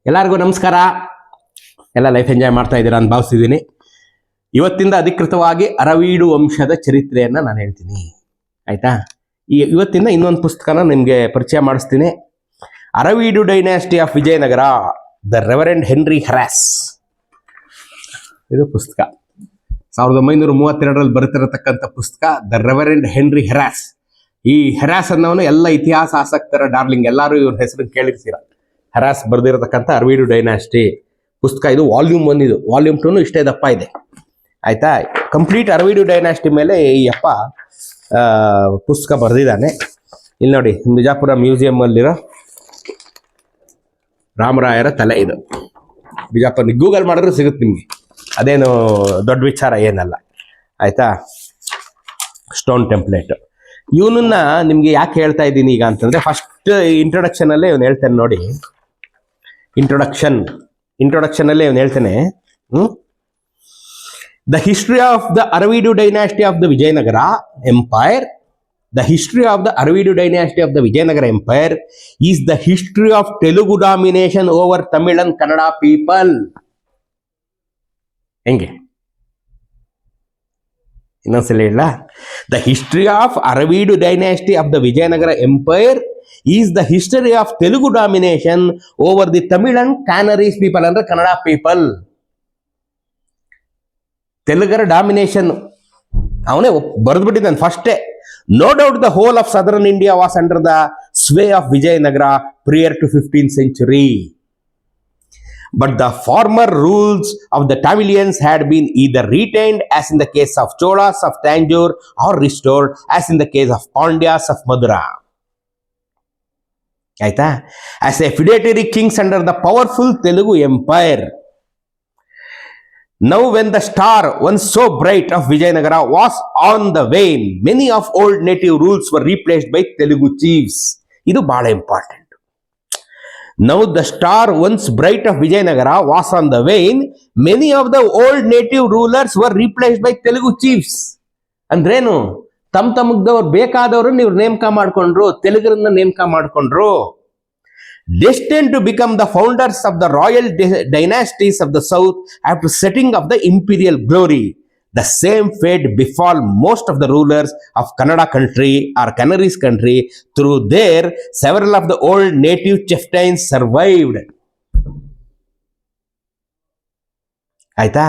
ಎಲ್ಲರಿಗೂ ನಮಸ್ಕಾರ. ಎಲ್ಲ ಲೈಫ್ ಎಂಜಾಯ್ ಮಾಡ್ತಾ ಇದ್ದೀರಾ ಅಂತ ಭಾವಿಸಿದ್ದೀನಿ. ಇವತ್ತಿಂದ ಅಧಿಕೃತವಾಗಿ ಅರವೀಡು ವಂಶದ ಚರಿತ್ರೆಯನ್ನು ನಾನು ಹೇಳ್ತೀನಿ, ಆಯಿತಾ. ಇವತ್ತಿಂದ ಇನ್ನೊಂದು ಪುಸ್ತಕನ ನಿಮಗೆ ಪರಿಚಯ ಮಾಡಿಸ್ತೀನಿ. Aravidu dynasty of Vijayanagara, the reverend henry ಹೆರಾಸ್. ಇದು ಪುಸ್ತಕ 1932ರಲ್ಲಿ ಬರೆತಿರತಕ್ಕಂಥ ಪುಸ್ತಕ, ದ ರೆವರೆಂಡ್ ಹೆನ್ರಿ ಹೆರಾಸ್. ಈ ಹೆರಾಸ್ ಅನ್ನೋನು ಎಲ್ಲ ಇತಿಹಾಸ ಆಸಕ್ತರ ಡಾರ್ಲಿಂಗ್, ಎಲ್ಲರೂ ಇವ್ರ ಹೆಸರನ್ನು ಕೇಳಿರ್ತೀರ. ಹೆರಾಸ್ ಬರೆದಿರತಕ್ಕಂಥ ಅರವೀಡು ಡೈನಾಸ್ಟಿ ಪುಸ್ತಕ. ಇದು ವಾಲ್ಯೂಮ್ 1, ಇದು ವಾಲ್ಯೂಮ್ 2 ಇಷ್ಟೇ ದಪ್ಪ ಇದೆ, ಆಯ್ತಾ. ಕಂಪ್ಲೀಟ್ ಅರವೀಡು ಡೈನಾಸ್ಟಿ ಮೇಲೆ ಈ ಅಪ್ಪ ಪುಸ್ತಕ ಬರೆದಿದ್ದಾನೆ. ಇಲ್ಲಿ ನೋಡಿ, ಬಿಜಾಪುರ ಮ್ಯೂಸಿಯಂ ಅಲ್ಲಿರೋ ರಾಮರಾಯರ ತಲೆ ಇದು. ಬಿಜಾಪುರ ಗೂಗಲ್ ಮಾಡಿದ್ರೆ ಸಿಗುತ್ತೆ ನಿಮಗೆ, ಅದೇನು ದೊಡ್ಡ ವಿಚಾರ ಏನಲ್ಲ, ಆಯ್ತಾ. Stone template. ಇವನನ್ನ ನಿಮ್ಗೆ ಯಾಕೆ ಹೇಳ್ತಾ ಇದ್ದೀನಿ ಈಗ ಅಂತಂದ್ರೆ, ಫಸ್ಟ್ ಇಂಟ್ರೊಡಕ್ಷನ್ ಅಲ್ಲೇ ಇವನು ಹೇಳ್ತಾನೆ ನೋಡಿ. ಇಂಟ್ರೊಡಕ್ಷನ್ ಅಲ್ಲೇ ಇವನು ಹೇಳ್ತಾನೆ, the history of the Aravidu dynasty of the Vijayanagara empire. The history of the Aravidu dynasty of the Vijayanagara Empire is the history of Telugu domination over Tamil and Kannada people. ಹೆಂಗೆ ಇನ್ನೊಂದ್ಸಲ ಇಲ್ಲ. The history of Aravidu dynasty of the Vijayanagara Empire is the history of Telugu domination over the Tamil and Kannada people, ಅಂದ್ರೆ Kannada people. ತೆಲುಗರ domination ಅವನೇ ಬರೆದ್ಬಿಟ್ಟಿದ್ದಾನೆ ಫಸ್ಟೇ. No doubt the whole of southern India was under the sway of Vijayanagara prior to 15th century. But the former rules of the Tamilians had been either retained as in the case of Cholas of Tanjore or restored as in the case of Pandyas of Madura. Aita? As a feudatory kings under the powerful Telugu Empire. Now when the star, once so bright, of Vijayanagara was on the wane, many of old native rules were replaced by Telugu chiefs. Idu bada important. Now the star, once bright, of Vijayanagara was on the wane, many of the old native rulers were replaced by Telugu chiefs. ಅಂದ್ರೇನು, ತಮ್ಮದವ್ರು ಬೇಕಾದವರು ನೀವು ನೇಮಕ ಮಾಡ್ಕೊಂಡ್ರು, ತೆಲುಗರನ್ನ ನೇಮಕ ಮಾಡ್ಕೊಂಡ್ರು. Destined to become the founders of the royal dynasties of the south after setting of the imperial glory. The same fate befall most of the rulers of Kannada country or Canaries country. Through there, several of the old native chieftains survived. Aita?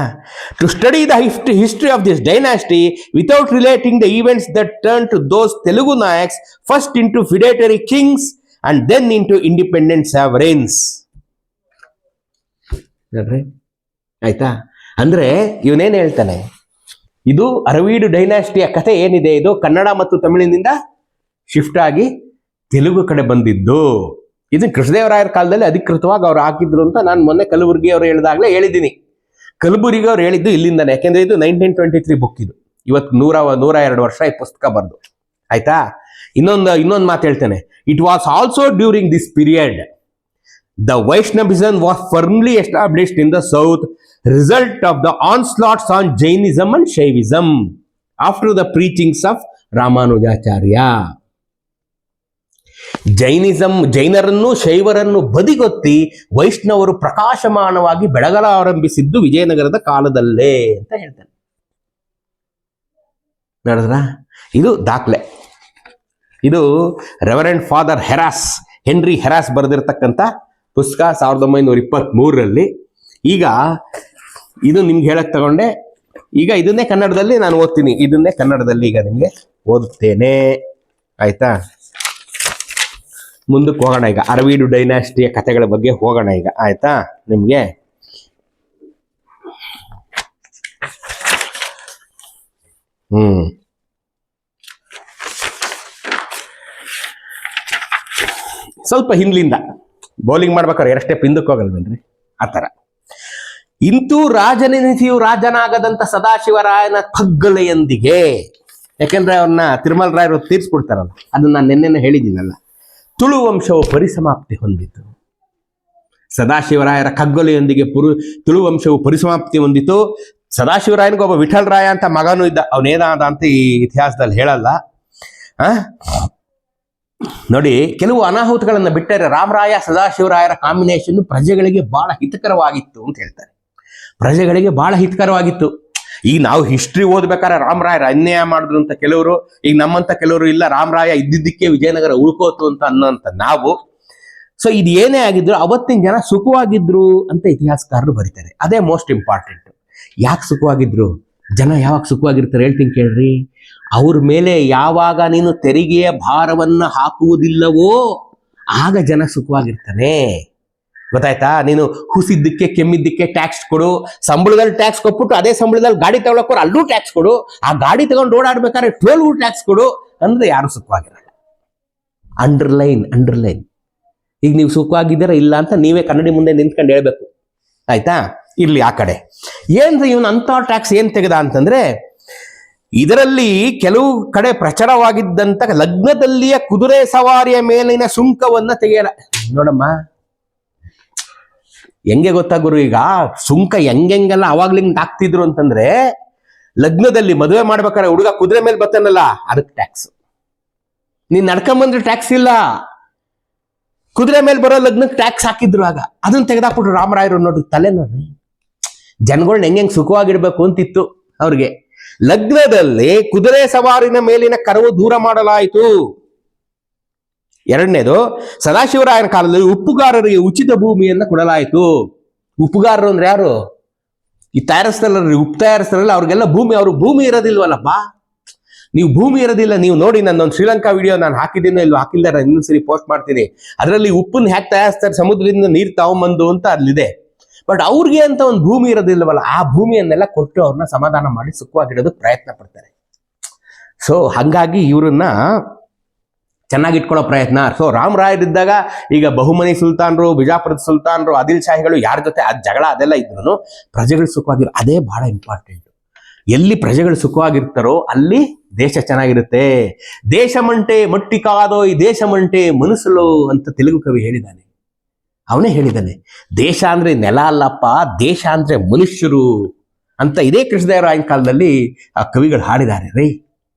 To study the history of this dynasty without relating the events that turned to those Telugu Nayaks first into feudatory kings and then into independent sovereigns. ಆಯ್ತಾ? ಅಂದ್ರೆ ಇವನೇನ್ ಹೇಳ್ತಾನೆ, ಇದು ಅರವೀಡು ಡೈನಾಸ್ಟಿಯ ಕಥೆ ಏನಿದೆ, ಇದು ಕನ್ನಡ ಮತ್ತು ತಮಿಳಿನಿಂದ shift ಆಗಿ ತೆಲುಗು ಕಡೆ ಬಂದಿದ್ದು. ಇದು ಕೃಷ್ಣದೇವರಾಯರ ಕಾಲದಲ್ಲಿ ಅಧಿಕೃತವಾಗಿ ಅವ್ರು ಹಾಕಿದ್ರು ಅಂತ ನಾನು ಮೊನ್ನೆ ಕಲಬುರ್ಗಿ ಅವರು ಹೇಳಿದಾಗಲೇ ಹೇಳಿದ್ದೀನಿ. ಕಲಬುರ್ಗಿ ಅವ್ರು ಹೇಳಿದ್ದು ಇಲ್ಲಿಂದಾನೆ, ಯಾಕೆಂದ್ರೆ ಇದು 1923 ಬುಕ್. ಇದು ಇವತ್ತು 102 ವರ್ಷ ಈ ಪುಸ್ತಕ ಬರ್ದು, ಆಯ್ತಾ. ಇನ್ನೊಂದು ಮಾತು ಹೇಳ್ತೇನೆ. It was also during this period the Vaishnavism was firmly established in the south, result of the onslaughts on Jainism and Shaivism after the preachings of Ramanujacharya. ಜೈನರನ್ನು ಶೈವರನ್ನು ಬದಿಗೊತ್ತಿ ವೈಷ್ಣವರು ಪ್ರಕಾಶಮಾನವಾಗಿ ಬೆಳಗಲಾರಂಭಿಸಿದ್ದು ವಿಜಯನಗರದ ಕಾಲದಲ್ಲೇ ಅಂತ ಹೇಳ್ತಾನೆ. ನೋಡಿದ್ರ, ಇದು ದಾಖಲೆ. ಇದು reverend father Heras, Henry Heras ಬರೆದಿರತಕ್ಕಂಥ ಪುಸ್ತಕ 1923ರಲ್ಲಿ. ಈಗ ಇದು ನಿಮ್ಗೆ ಹೇಳಕ್ ತಗೊಂಡೆ. ಈಗ ಇದನ್ನೇ ಕನ್ನಡದಲ್ಲಿ ನಾನು ಓದ್ತೀನಿ, ಇದನ್ನೇ ಕನ್ನಡದಲ್ಲಿ ಈಗ ನಿಮ್ಗೆ ಓದುತ್ತೇನೆ, ಆಯ್ತಾ. ಮುಂದಕ್ಕೆ ಹೋಗೋಣ. ಈಗ ಅರವೀಡು ಡೈನಾಸ್ಟಿಯ ಕಥೆಗಳ ಬಗ್ಗೆ ಹೋಗೋಣ ಈಗ, ಆಯ್ತಾ. ನಿಮ್ಗೆ ಸ್ವಲ್ಪ ಹಿಂದ್ಲಿಂದ ಬೌಲಿಂಗ್ ಮಾಡ್ಬೇಕಾದ್ರೆ 2 ಸ್ಟೆಪ್ ಹಿಂದಕ್ಕೆ ಹೋಗಲ್ವೇನ್ರಿ, ಆ ಥರ. ಇಂತೂ ರಾಜನಿಧಿಯು ರಾಜನಾಗದಂತ ಸದಾಶಿವರಾಯನ ಕಗ್ಗಲೆಯೊಂದಿಗೆ, ಯಾಕೆಂದ್ರೆ ಅವ್ರನ್ನ ತಿರುಮಲ ರಾಯರು ತೀರ್ಸ್ಬಿಡ್ತಾರಲ್ಲ, ಅದನ್ನ ನಾನು ನಿನ್ನೆ ಹೇಳಿದ್ದೀನಲ್ಲ. ತುಳು ವಂಶವು ಪರಿಸಮಾಪ್ತಿ ಹೊಂದಿತು. ಸದಾಶಿವರಾಯರ ಕಗ್ಗಲೆಯೊಂದಿಗೆ ತುಳು ವಂಶವು ಪರಿಸಮಾಪ್ತಿ ಹೊಂದಿತು. ಸದಾಶಿವರಾಯನಿಗೆ ಒಬ್ಬ ವಿಠಲರಾಯ ಅಂತ ಮಗನೂ ಇದ್ದ. ಅವನೇನಾದ ಅಂತ ಈ ಇತಿಹಾಸದಲ್ಲಿ ಹೇಳಲ್ಲ. ನೋಡಿ, ಕೆಲವು ಅನಾಹುತಗಳನ್ನ ಬಿಟ್ಟರೆ ರಾಮರಾಯ ಸದಾಶಿವರಾಯರ ಕಾಂಬಿನೇಷನ್ ಪ್ರಜೆಗಳಿಗೆ ಬಹಳ ಹಿತಕರವಾಗಿತ್ತು ಅಂತ ಹೇಳ್ತಾರೆ. ಪ್ರಜೆಗಳಿಗೆ ಬಹಳ ಹಿತಕರವಾಗಿತ್ತು. ಈಗ ನಾವು ಹಿಸ್ಟ್ರಿ ಓದ್ಬೇಕಾದ್ರೆ ರಾಮರಾಯರ ಅನ್ಯಾಯ ಮಾಡಿದ್ರು ಅಂತ ಕೆಲವರು, ಈಗ ನಮ್ಮಂತ ಕೆಲವರು ಇಲ್ಲ ರಾಮರಾಯ ಇದ್ದಿದ್ದಕ್ಕೆ ವಿಜಯನಗರ ಉಳ್ಕೋತು ಅಂತ ಅನ್ನೋಂತ ನಾವು. ಸೊ ಇದು ಏನೇ ಆಗಿದ್ರು ಅವತ್ತಿನ ಜನ ಸುಖವಾಗಿದ್ರು ಅಂತ ಇತಿಹಾಸಕಾರರು ಬರೀತಾರೆ. ಅದೇ ಮೋಸ್ಟ್ ಇಂಪಾರ್ಟೆಂಟ್. ಯಾಕೆ ಸುಖವಾಗಿದ್ರು ಜನ? ಯಾವಾಗ ಸುಖವಾಗಿರ್ತಾರೆ ಹೇಳ್ತೀನಿ ಕೇಳ್ರಿ. ಅವ್ರ ಮೇಲೆ ಯಾವಾಗ ನೀನು ತೆರಿಗೆಯ ಭಾರವನ್ನ ಹಾಕುವುದಿಲ್ಲವೋ ಆಗ ಜನ ಸುಖವಾಗಿರ್ತಾನೆ. ಗೊತ್ತಾಯ್ತಾ? ನೀನು ಹುಸಿದ್ದಕ್ಕೆ ಕೆಮ್ಮಿದ್ದಕ್ಕೆ ಟ್ಯಾಕ್ಸ್ ಕೊಡು, ಸಂಬಳದಲ್ಲಿ ಟ್ಯಾಕ್ಸ್ ಕೊಟ್ಬಿಟ್ಟು ಅದೇ ಸಂಬಳದಲ್ಲಿ ಗಾಡಿ ತಗೊಳಕೋರು ಅಲ್ಲೂ ಟ್ಯಾಕ್ಸ್ ಕೊಡು, ಆ ಗಾಡಿ ತಗೊಂಡು ಓಡಾಡ್ಬೇಕಾದ್ರೆ ಟೋಲ್ಗೂ ಟ್ಯಾಕ್ಸ್ ಕೊಡು ಅಂದ್ರೆ ಯಾರು ಸುಖವಾಗಿರಲ್ಲ. ಅಂಡರ್ಲೈನ್. ಈಗ ನೀವು ಸುಖವಾಗಿದ್ದೀರಾ ಇಲ್ಲ ಅಂತ ನೀವೇ ಕನ್ನಡಿ ಮುಂದೆ ನಿಂತ್ಕೊಂಡು ಹೇಳ್ಬೇಕು. ಆಯ್ತಾ? ಇರ್ಲಿ ಆ ಕಡೆ. ಏನ್ರಿ ಇವನು ಅಂತ ಟ್ಯಾಕ್ಸ್ ಏನ್ ತೆಗೆದ ಅಂತಂದ್ರೆ, ಇದರಲ್ಲಿ ಕೆಲವು ಕಡೆ ಪ್ರಚಾರವಾಗಿದ್ದಂತ ಲಗ್ನದಲ್ಲಿಯ ಕುದುರೆ ಸವಾರಿಯ ಮೇಲಿನ ಸುಂಕವನ್ನ ತೆಗೆಯಲ್ಲ. ನೋಡಮ್ಮ, ಹೆಂಗೆ ಗೊತ್ತಾ ಗುರು, ಈಗ ಸುಂಕ ಹೆಂಗೆಲ್ಲ ಅವಾಗ್ಲಿಂಗ್ ಹಾಕ್ತಿದ್ರು ಅಂತಂದ್ರೆ, ಲಗ್ನದಲ್ಲಿ ಮದುವೆ ಮಾಡ್ಬೇಕಾದ್ರೆ ಹುಡುಗ ಕುದುರೆ ಮೇಲೆ ಬರ್ತಾನಲ್ಲ ಅದಕ್ಕೆ ಟ್ಯಾಕ್ಸ್. ನೀನ್ ನಡ್ಕೊಂಬಂದ್ರೆ ಟ್ಯಾಕ್ಸ್ ಇಲ್ಲ, ಕುದುರೆ ಮೇಲೆ ಬರೋ ಲಗ್ನಕ್ಕೆ ಟ್ಯಾಕ್ಸ್ ಹಾಕಿದ್ರು. ಆಗ ಅದನ್ನ ತೆಗೆದಾಕ್ಬಿಟ್ರು ರಾಮರಾಯರು. ನೋಡ್ರಿ ತಲೆ ನೋಡ್ರಿ, ಜನಗಳನ್ನ ಹೆಂಗ್ ಸುಖವಾಗಿಡ್ಬೇಕು ಅಂತಿತ್ತು ಅವ್ರಿಗೆ. ಲಗ್ನದಲ್ಲಿ ಕುದುರೆ ಸವಾರಿನ ಮೇಲಿನ ಕರವು ದೂರ ಮಾಡಲಾಯಿತು. ಎರಡನೇದು, ಸದಾಶಿವರಾಯನ ಕಾಲದಲ್ಲಿ ಉಪ್ಪುಗಾರರಿಗೆ ಉಚಿತ ಭೂಮಿಯನ್ನ ಕೊಡಲಾಯಿತು. ಉಪ್ಪುಗಾರರು ಅಂದ್ರೆ ಯಾರು? ಈ ತಯಾರಿಸ್ತಾರಲ್ರಿ, ಉಪ್ಪು ತಯಾರಿಸ್ತಾರಲ್ಲ ಅವ್ರಿಗೆಲ್ಲ ಭೂಮಿ, ಅವ್ರು ಭೂಮಿ ಇರೋದಿಲ್ವಲ್ಲಪ್ಪ. ನೀವು ಭೂಮಿ ಇರೋದಿಲ್ಲ. ನೀವು ನೋಡಿ, ನನ್ನೊಂದು ಶ್ರೀಲಂಕಾ ವಿಡಿಯೋ ನಾನು ಹಾಕಿದ್ದೀನಿ, ಇಲ್ವ ಹಾಕಿಲ್ದಾರ ಇನ್ನೊಂದು ಸರಿ ಪೋಸ್ಟ್ ಮಾಡ್ತೀನಿ. ಅದರಲ್ಲಿ ಉಪ್ಪನ್ನ ಹ್ಯಾಕ್ ತಯಾರಿಸ್ತಾರೆ, ಸಮುದ್ರದಿಂದ ನೀರು ತಗೊಂಬಂದು ಅಂತ ಅಲ್ಲಿದೆ. ಬಟ್ ಅವ್ರಿಗೆ ಅಂತ ಒಂದು ಭೂಮಿ ಇರೋದಿಲ್ಲವಲ್ಲ, ಆ ಭೂಮಿಯನ್ನೆಲ್ಲ ಕೊಟ್ಟು ಅವ್ರನ್ನ ಸಮಾಧಾನ ಮಾಡಿ ಸುಖವಾಗಿಡೋದಕ್ಕೆ ಪ್ರಯತ್ನ ಪಡ್ತಾರೆ. ಸೊ ಹಾಗಾಗಿ ಇವ್ರನ್ನ ಚೆನ್ನಾಗಿಟ್ಕೊಳ್ಳೋ ಪ್ರಯತ್ನ. ಸೊ ರಾಮರಾಯರಿದ್ದಾಗ ಈಗ ಬಹುಮನಿ ಸುಲ್ತಾನ್ರು, ಬಿಜಾಪುರದ ಸುಲ್ತಾನ್ರು, ಆದಿಲ್ ಶಾಹಿಗಳು ಯಾರ ಜೊತೆ ಜಗಳ ಅದೆಲ್ಲ ಇದ್ರು ಪ್ರಜೆಗಳು ಸುಖವಾಗಿರೋ ಅದೇ ಬಹಳ ಇಂಪಾರ್ಟೆಂಟ್. ಎಲ್ಲಿ ಪ್ರಜೆಗಳು ಸುಖವಾಗಿರ್ತಾರೋ ಅಲ್ಲಿ ದೇಶ ಚೆನ್ನಾಗಿರುತ್ತೆ. ದೇಶಮಂಟೆ ಮಟ್ಟಿ ಕಾದೋ ಈ ದೇಶಮಂಟೆ ಮನಸ್ಸಲು ಅಂತ ತೆಲುಗು ಕವಿ ಹೇಳಿದ್ದಾನೆ. ಅವನೇ ಹೇಳಿದ್ದಾನೆ, ದೇಶ ಅಂದ್ರೆ ನೆಲ ಅಲ್ಲಪ್ಪ, ದೇಶ ಅಂದ್ರೆ ಮನುಷ್ಯರು ಅಂತ ಇದೇ ಕೃಷ್ಣದೇವರಾಯನ ಕಾಲದಲ್ಲಿ ಆ ಕವಿಗಳು ಹಾಡಿದ್ದಾರೆ ರೀ.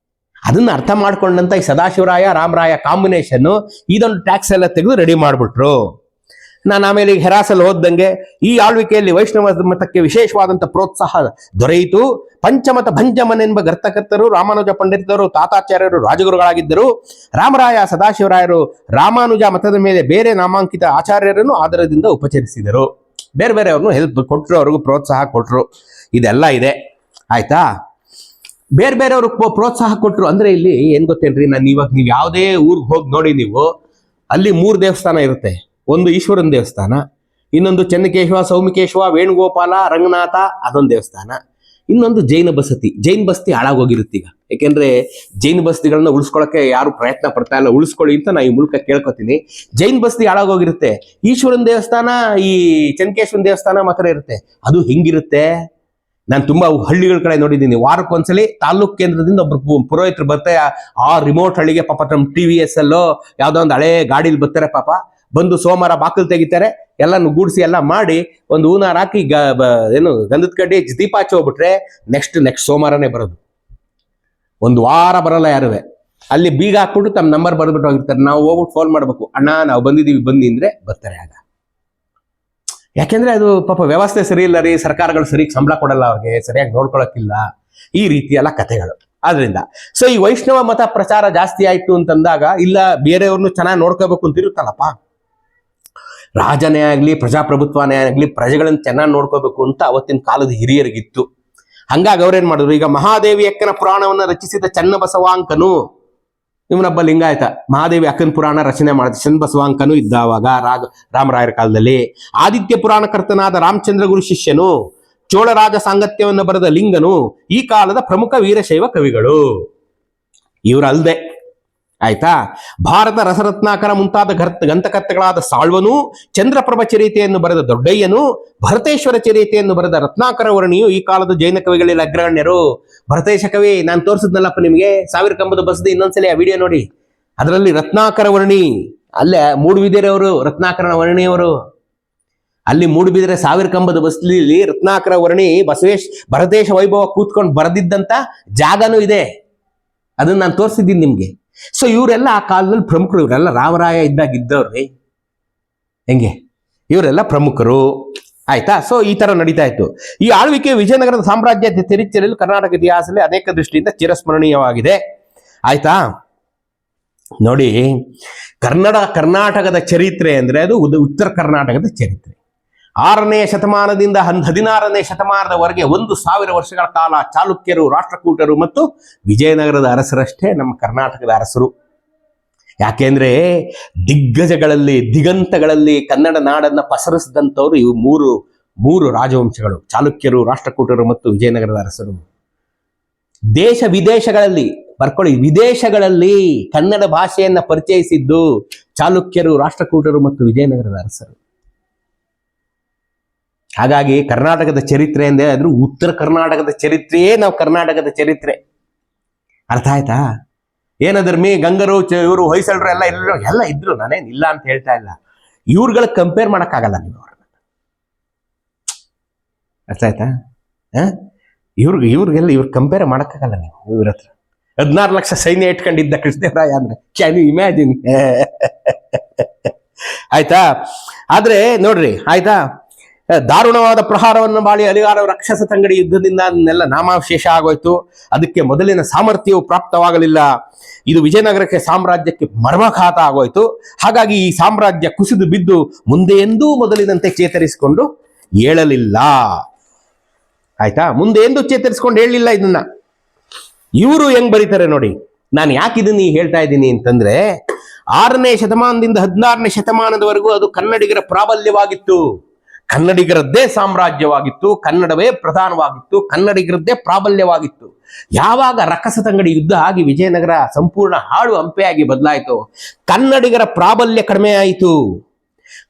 ಅದನ್ನ ಅರ್ಥ ಮಾಡ್ಕೊಂಡಂತ ಈ ಸದಾಶಿವರಾಯ ರಾಮರಾಯ ಕಾಂಬಿನೇಷನ್ ಇದೊಂದು ಟ್ಯಾಕ್ಸ್ ಎಲ್ಲ ತೆಗೆದು ರೆಡಿ ಮಾಡ್ಬಿಟ್ರು. ನಾನು ಆಮೇಲೆ ಈಗ ಹೆರಾಸಲ್ಲಿ ಓದ್ದಂಗೆ ಈ ಆಳ್ವಿಕೆಯಲ್ಲಿ ವೈಷ್ಣವ ಮತಕ್ಕೆ ವಿಶೇಷವಾದಂಥ ಪ್ರೋತ್ಸಾಹ ದೊರೆಯಿತು. ಪಂಚಮತ ಭಂಜಮನೆಂಬ ಗರ್ತಕರ್ತರು, ರಾಮಾನುಜ ಪಂಡಿತರು, ತಾತಾಚಾರ್ಯರು ರಾಜಗುರುಗಳಾಗಿದ್ದರು. ರಾಮರಾಯ ಸದಾಶಿವರಾಯರು ರಾಮಾನುಜ ಮತದ ಮೇಲೆ ಬೇರೆ ನಾಮಾಂಕಿತ ಆಚಾರ್ಯರನ್ನು ಆಧಾರದಿಂದ ಉಪಚರಿಸಿದರು. ಬೇರೆ ಬೇರೆಯವ್ರನ್ನು ಹೆಲ್ಪ್ ಕೊಟ್ಟರು, ಅವ್ರಿಗೂ ಪ್ರೋತ್ಸಾಹ ಕೊಟ್ಟರು. ಇದೆಲ್ಲ ಇದೆ ಆಯ್ತಾ. ಬೇರೆ ಬೇರೆಯವ್ರಿಗೆ ಪ್ರೋತ್ಸಾಹ ಕೊಟ್ಟರು ಅಂದ್ರೆ ಇಲ್ಲಿ ಏನ್ ಗೊತ್ತೇನ್ರಿ, ನಾನು ಇವಾಗ ನೀವು ಯಾವುದೇ ಊರಿಗೆ ಹೋಗಿ ನೋಡಿ, ನೀವು ಅಲ್ಲಿ 3 ದೇವಸ್ಥಾನ ಇರುತ್ತೆ. ಒಂದು ಈಶ್ವರನ ದೇವಸ್ಥಾನ, ಇನ್ನೊಂದು ಚೆನ್ನಕೇಶವ, ಸೌಮಿಕೇಶವ, ವೇಣುಗೋಪಾಲ, ರಂಗನಾಥ, ಅದೊಂದು ದೇವಸ್ಥಾನ. ಇನ್ನೊಂದು ಜೈನ ಬಸತಿ. ಜೈನ ಬಸ್ತಿ ಹಾಳಾಗೋಗಿರುತ್ತೆ ಈಗ. ಯಾಕೆಂದ್ರೆ ಜೈನ ಬಸ್ತಿಗಳನ್ನ ಉಳಿಸ್ಕೊಳಕ್ಕೆ ಯಾರು ಪ್ರಯತ್ನ ಪಡ್ತಾ ಇಲ್ಲ. ಉಳಿಸ್ಕೊಳ್ಳಿ ಅಂತ ನಾನು ಈ ಮೂಲಕ ಕೇಳ್ಕೊತೀನಿ. ಜೈನ ಬಸ್ತಿ ಹಾಳಾಗೋಗಿರುತ್ತೆ. ಈಶ್ವರನ ದೇವಸ್ಥಾನ, ಈ ಚೆನ್ನಕೇಶ್ವರನ ದೇವಸ್ಥಾನ ಮಾತ್ರ ಇರುತ್ತೆ. ಅದು ಹಿಂಗಿರುತ್ತೆ. ನಾನು ತುಂಬಾ ಹಳ್ಳಿಗಳ ಕಡೆ ನೋಡಿದ್ದೀನಿ. ವಾರಕ್ಕೊಂದ್ಸಲಿ ತಾಲೂಕ್ ಕೇಂದ್ರದಿಂದ ಒಬ್ರು ಪುರೋಹಿತರು ಬರ್ತಾರೆ. ಆ ರಿಮೋಟ್ ಹಳ್ಳಿಗೆ ಪಾಪ ನಮ್ಮ TVS ಅಲ್ಲೋ ಯಾವ್ದೋ ಒಂದು ಹಳೆ ಗಾಡಿಲಿ ಬರ್ತಾರೆ ಪಾಪ. ಬಂದು ಸೋಮವಾರ ಬಾಕಲು ತೆಗಿತಾರೆ, ಎಲ್ಲಾನು ಗೂಡಿಸಿ ಎಲ್ಲ ಮಾಡಿ ಒಂದು ಹೂನಾರ ಹಾಕಿ ಏನು ಗಂಧದ ಕಡ್ಡಿ ದೀಪ ಹಚ್ಚಿ ಹೋಗ್ಬಿಟ್ರೆ ನೆಕ್ಸ್ಟ್ ಸೋಮವಾರನೇ ಬರೋದು. ಒಂದು ವಾರ ಬರಲ್ಲ ಯಾರುವೆ. ಅಲ್ಲಿ ಬೀಗ ಹಾಕ್ಬಿಟ್ಟು ತಮ್ಮ ನಂಬರ್ ಬರ್ಬಿಟ್ಟು ಹೋಗಿರ್ತಾರೆ. ನಾವು ಹೋಗ್ಬಿಟ್ಟು ಫೋನ್ ಮಾಡ್ಬೇಕು, ಅಣ್ಣ ನಾವು ಬಂದಿದ್ದೀವಿ ಬನ್ನಿ ಅಂದ್ರೆ ಬರ್ತಾರೆ. ಆಗ ಯಾಕೆಂದ್ರೆ ಅದು ಪಾಪ ವ್ಯವಸ್ಥೆ ಸರಿ ಇಲ್ಲ ರೀ, ಸರ್ಕಾರಗಳು ಸರಿಯಾಗಿ ಸಂಬಳ ಕೊಡಲ್ಲ, ಅವ್ರಿಗೆ ಸರಿಯಾಗಿ ನೋಡ್ಕೊಳಕ್ಕಿಲ್ಲ, ಈ ರೀತಿ ಎಲ್ಲ ಕಥೆಗಳು. ಆದ್ರಿಂದ ಸೊ ಈ ವೈಷ್ಣವ ಮತ ಪ್ರಚಾರ ಜಾಸ್ತಿ ಆಯ್ತು ಅಂತಂದಾಗ, ಇಲ್ಲ ಬೇರೆಯವ್ರನ್ನು ಚೆನ್ನಾಗಿ ನೋಡ್ಕೋಬೇಕು ಅಂತ ಇರುತ್ತಲ್ಲಪ್ಪ, ರಾಜನೇ ಆಗ್ಲಿ ಪ್ರಜಾಪ್ರಭುತ್ವನೇ ಆಗ್ಲಿ ಪ್ರಜೆಗಳನ್ನ ಚೆನ್ನಾಗಿ ನೋಡ್ಕೋಬೇಕು ಅಂತ ಅವತ್ತಿನ ಕಾಲದ ಹಿರಿಯರಿಗಿತ್ತು. ಹಂಗಾಗಿ ಅವ್ರೇನ್ ಮಾಡಿದ್ರು, ಈಗ ಮಹಾದೇವಿ ಅಕ್ಕನ ಪುರಾಣವನ್ನ ರಚಿಸಿದ ಚನ್ನಬಸವಾಂಕನು, ಇವನೊಬ್ಬ ಲಿಂಗಾಯತ, ಮಹಾದೇವಿ ಅಕ್ಕನ ಪುರಾಣ ರಚನೆ ಮಾಡಿದ ಚನ್ನಬಸವಾಂಕನು ಇದ್ದ ಅವಾಗ ರಾಮರಾಯರ ಕಾಲದಲ್ಲಿ. ಆದಿತ್ಯ ಪುರಾಣ ಕರ್ತನಾದ ರಾಮಚಂದ್ರ ಗುರು ಶಿಷ್ಯನು, ಚೋಳರಾಜ ಸಾಂಗತ್ಯವನ್ನು ಬರೆದ ಲಿಂಗನು ಈ ಕಾಲದ ಪ್ರಮುಖ ವೀರಶೈವ ಕವಿಗಳು. ಇವರಲ್ಲದೆ ಆಯ್ತಾ, ಭಾರತ ರಸರತ್ನಾಕರ ಮುಂತಾದ ಗಂತಕರ್ತಗಳಾದ ಸಾಳ್ವನು, ಚಂದ್ರಪ್ರಭ ಚರಿತೆಯನ್ನು ಬರೆದ ದೊಡ್ಡಯ್ಯನು, ಭರತೇಶ್ವರ ಚರಿತೆಯನ್ನು ಬರೆದ ರತ್ನಾಕರ ವರ್ಣಿಯು ಈ ಕಾಲದ ಜೈನ ಕವಿಗಳಲ್ಲಿ ಅಗ್ರಗಣ್ಯರು. ಭರತೇಶ ಕವಿ ನಾನು ತೋರಿಸಿದ್ನಲ್ಲಪ್ಪ ನಿಮಗೆ, 1000 ಕಂಬದ ಬಸದಿ, ಇನ್ನೊಂದ್ಸಲಿ ಆ ವಿಡಿಯೋ ನೋಡಿ. ಅದರಲ್ಲಿ ರತ್ನಾಕರ ವರ್ಣಿ, ಅಲ್ಲೇ ಮೂಡುಬಿದಿರೆಯವರು ರತ್ನಾಕರ ವರ್ಣಿಯವರು. ಅಲ್ಲಿ ಮೂಡುಬಿದಿರೆ 1000 ಕಂಬದ ಬಸದಿಲಿ ರತ್ನಾಕರ ವರ್ಣಿ ಭರತೇಶ ವೈಭವ ಕೂತ್ಕೊಂಡು ಬರೆದಿದ್ದಂತ ಜಾಗನೂ ಇದೆ. ಅದನ್ನ ನಾನು ತೋರಿಸಿದ್ದೀನಿ ನಿಮ್ಗೆ. ಸೊ ಇವರೆಲ್ಲ ಆ ಕಾಲದಲ್ಲಿ ಪ್ರಮುಖರು, ಇವರೆಲ್ಲ ರಾಮರಾಯ ಇದ್ದವ್ರಿ. ಹೆಂಗೆ ಇವರೆಲ್ಲ ಪ್ರಮುಖರು, ಆಯ್ತಾ. ಸೊ ಈ ತರ ನಡೀತಾ ಇತ್ತು. ಈ ಆಳ್ವಿಕೆ ವಿಜಯನಗರದ ಸಾಮ್ರಾಜ್ಯದ ಚರಿತ್ರೆಯಲ್ಲಿ ಕರ್ನಾಟಕ ಇತಿಹಾಸದಲ್ಲಿ ಅನೇಕ ದೃಷ್ಟಿಯಿಂದ ಚಿರಸ್ಮರಣೀಯವಾಗಿದೆ, ಆಯ್ತಾ. ನೋಡಿ, ಕರ್ನಾಟಕದ ಚರಿತ್ರೆ ಅಂದ್ರೆ ಅದು ಉತ್ತರ ಕರ್ನಾಟಕದ ಚರಿತ್ರೆ. 6ನೇ ಶತಮಾನದಿಂದ 16ನೇ ಶತಮಾನದವರೆಗೆ 1000 ವರ್ಷಗಳ ಕಾಲ ಚಾಲುಕ್ಯರು, ರಾಷ್ಟ್ರಕೂಟರು ಮತ್ತು ವಿಜಯನಗರದ ಅರಸರಷ್ಟೇ ನಮ್ಮ ಕರ್ನಾಟಕದ ಅರಸರು. ಯಾಕೆಂದ್ರೆ ದಿಗ್ಗಜಗಳಲ್ಲಿ, ದಿಗಂತಗಳಲ್ಲಿ ಕನ್ನಡ ನಾಡನ್ನ ಪಸರಿಸಿದಂಥವ್ರು ಇವು ಮೂರು ರಾಜವಂಶಗಳು, ಚಾಲುಕ್ಯರು, ರಾಷ್ಟ್ರಕೂಟರು ಮತ್ತು ವಿಜಯನಗರದ ಅರಸರು. ದೇಶ ವಿದೇಶಗಳಲ್ಲಿ ಬರ್ಕೊಳ್ಳಿ, ವಿದೇಶಗಳಲ್ಲಿ ಕನ್ನಡ ಭಾಷೆಯನ್ನ ಪರಿಚಯಿಸಿದ್ದು ಚಾಲುಕ್ಯರು, ರಾಷ್ಟ್ರಕೂಟರು ಮತ್ತು ವಿಜಯನಗರದ ಅರಸರು. ಹಾಗಾಗಿ ಕರ್ನಾಟಕದ ಚರಿತ್ರೆ ಅಂದ್ರೆ ಅದ್ರ ಉತ್ತರ ಕರ್ನಾಟಕದ ಚರಿತ್ರೆಯೇ ನಾವು ಕರ್ನಾಟಕದ ಚರಿತ್ರೆ. ಅರ್ಥ ಆಯ್ತಾ? ಏನಾದ್ರ ಗಂಗರು, ಇವರು ಹೊಯ್ಸಳರು ಎಲ್ಲ ಇದ್ರು, ನಾನೇನ್ ಇಲ್ಲ ಅಂತ ಹೇಳ್ತಾ ಇಲ್ಲ. ಇವ್ರುಗಳ ಕಂಪೇರ್ ಮಾಡಕ್ಕಾಗಲ್ಲ ನೀವು ಅವ್ರನ್ನ. ಅರ್ಥ ಆಯ್ತಾ? ಇವ್ರ ಕಂಪೇರ್ ಮಾಡಕ್ಕಾಗಲ್ಲ ನೀವು ಇವ್ರ ಹತ್ರ. 16 ಲಕ್ಷ ಸೈನ್ಯ ಇಟ್ಕೊಂಡಿದ್ದ ಕೃಷ್ಣದೇವರಾಯ ಅಂದ್ರೆ ಕ್ಯಾನ್ ಯು ಇಮ್ಯಾಜಿನ್? ಆಯ್ತಾ? ಆದ್ರೆ ನೋಡ್ರಿ, ಆಯ್ತಾ, ದಾರುಣವಾದ ಪ್ರಹಾರವನ್ನು ಬಾಳಿ ಅಲಿಗಾರ ರಾಕ್ಷಸ ತಂಗಡಿ ಯುದ್ಧದಿಂದ ಅದನ್ನೆಲ್ಲ ನಾಮಾವಶೇಷ ಆಗೋಯ್ತು. ಅದಕ್ಕೆ ಮೊದಲಿನ ಸಾಮರ್ಥ್ಯವು ಪ್ರಾಪ್ತವಾಗಲಿಲ್ಲ. ಇದು ವಿಜಯನಗರಕ್ಕೆ ಸಾಮ್ರಾಜ್ಯಕ್ಕೆ ಮರ್ಮಘಾತ ಆಗೋಯ್ತು. ಹಾಗಾಗಿ ಈ ಸಾಮ್ರಾಜ್ಯ ಕುಸಿದು ಬಿದ್ದು ಮುಂದೆ ಎಂದೂ ಮೊದಲಿನಂತೆ ಚೇತರಿಸಿಕೊಂಡು ಏಳಲಿಲ್ಲ. ಆಯ್ತಾ? ಮುಂದೆ ಎಂದು ಚೇತರಿಸಿಕೊಂಡು ಹೇಳಲಿಲ್ಲ ಇದನ್ನ. ಇವರು ಹೆಂಗ್ ಬರೀತಾರೆ ನೋಡಿ. ನಾನು ಯಾಕೆ ಇದನ್ನ ಹೇಳ್ತಾ ಇದ್ದೀನಿ ಅಂತಂದ್ರೆ, 6ನೇ ಶತಮಾನದಿಂದ 16ನೇ ಶತಮಾನದವರೆಗೂ ಅದು ಕನ್ನಡಿಗರ ಪ್ರಾಬಲ್ಯವಾಗಿತ್ತು, ಕನ್ನಡಿಗರದ್ದೇ ಸಾಮ್ರಾಜ್ಯವಾಗಿತ್ತು, ಕನ್ನಡವೇ ಪ್ರಧಾನವಾಗಿತ್ತು, ಕನ್ನಡಿಗರದ್ದೇ ಪ್ರಾಬಲ್ಯವಾಗಿತ್ತು. ಯಾವಾಗ ರಕ್ಕಸ ತಂಗಡಿ ಯುದ್ಧ ಆಗಿ ವಿಜಯನಗರ ಸಂಪೂರ್ಣ ಹಾಳು ಹಂಪೆಯಾಗಿ ಬದಲಾಯಿತು, ಕನ್ನಡಿಗರ ಪ್ರಾಬಲ್ಯ ಕಡಿಮೆ ಆಯಿತು.